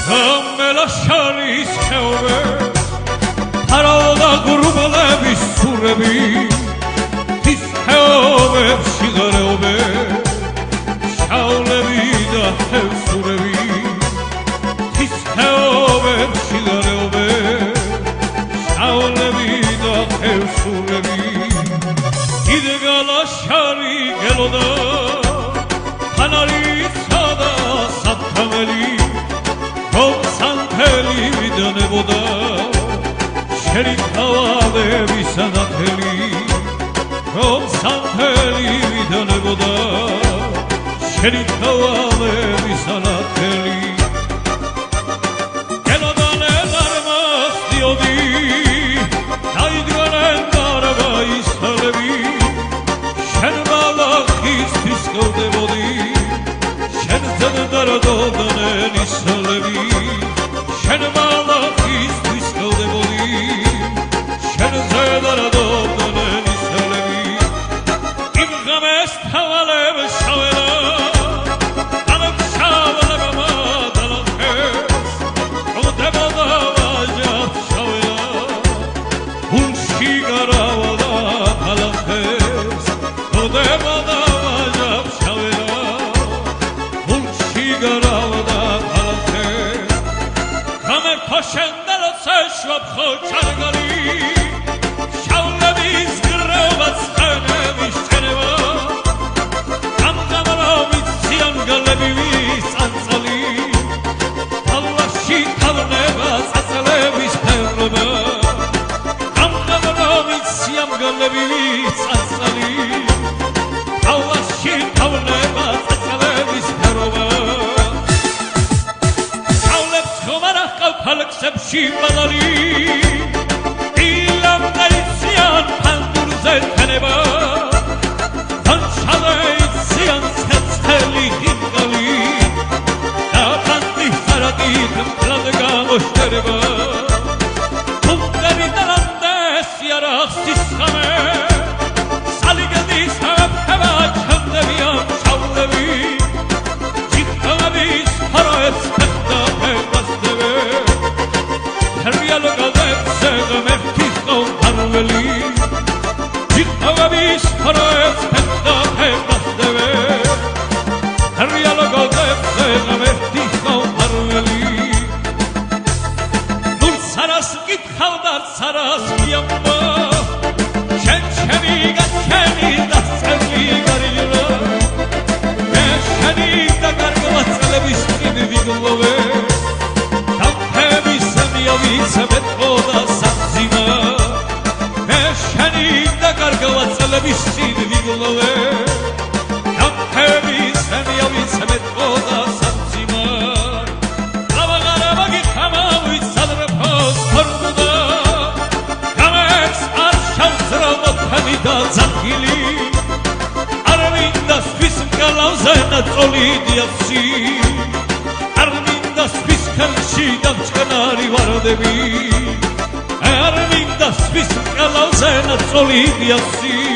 მელაშარის ხეობე ფარავდა გურუბლების სურები ის ხეობებში ღარეობე შავლები და ხევსურები ის ხეობებში ღარეობე შავლები და ხევსურები იდეგალაშარი გელოდა ფანარისა და საფრთხემელი სანთელი ვიდანებოდა შენი თავადების ანათელი რომ სანთელი ვიდანებოდა შენი თავადების ანათელი გელოდანენ არ მასდიოდი დაიდგნენ დარბა ისალები შენ ბალახისთვის გოვდებოდი შენ ზედარდოდნენ ისალები შენ ბალახისთვის გოვდებოდი შენ ზედარდოდნენ ისალები იმ ღამეს თვალებს შაველა ალებ შაველა მადალახეს გოვდებოდა ვაჟად შაველა გულში გარავდა ალახეს გოვდებოდა ვაჟად შაველა გულში გარავდა შენდელოცე შვაფხო ჩარგალი შავლების გროვაც ხენების ჩერება გამგამრობით სიანგალები ვისანცალი თავაში თავნება წაწლების ფერობა გამგამრობით სიანგალები ვისანცალი თავაში თავნება წაწლების ფერობა ალექსებში ბალარი დილამ დაიციან ფანდურზე თენება განშალეიციან ცეცხელი ჰიმგალი და ფანდი ხარაკით მკლად გამოშტერება თუმდები დალანდეს იარახსის ხამე სალიგედის ამფება ჩამდებიან შავლები ჯიხტალების ფაროებს ფეხდა ფეხბასდebe ჯიხტავების ფაროებს ფეხდა ფეხბასდebe რეალოგოდებზე ღმერთის გაუფარველი ნუ სარას გითხავდა სარას მიამბა შენი გაჩენი და წელი გარილა მე შენი და გარკვეულების წინ ვიგლოვე ვიცემეთოდა სამძიმა მე შენი და გარკვეულების წინ ვიგლოვე დამხების მია ვიცემეთოდა სამძიმა ლავაღარაბაგი ხამავით სადრფოს ფორდუდა გამეც არ შავსრალმოთ ფანი და ძახილი არ მინდა სვის მკალავზე ნაწოლი დიახსი არ მინდა სვის ხელში დამჭკნარი ვარდები არ მინდა სვის მკალავზე ნაწოლი დიახსი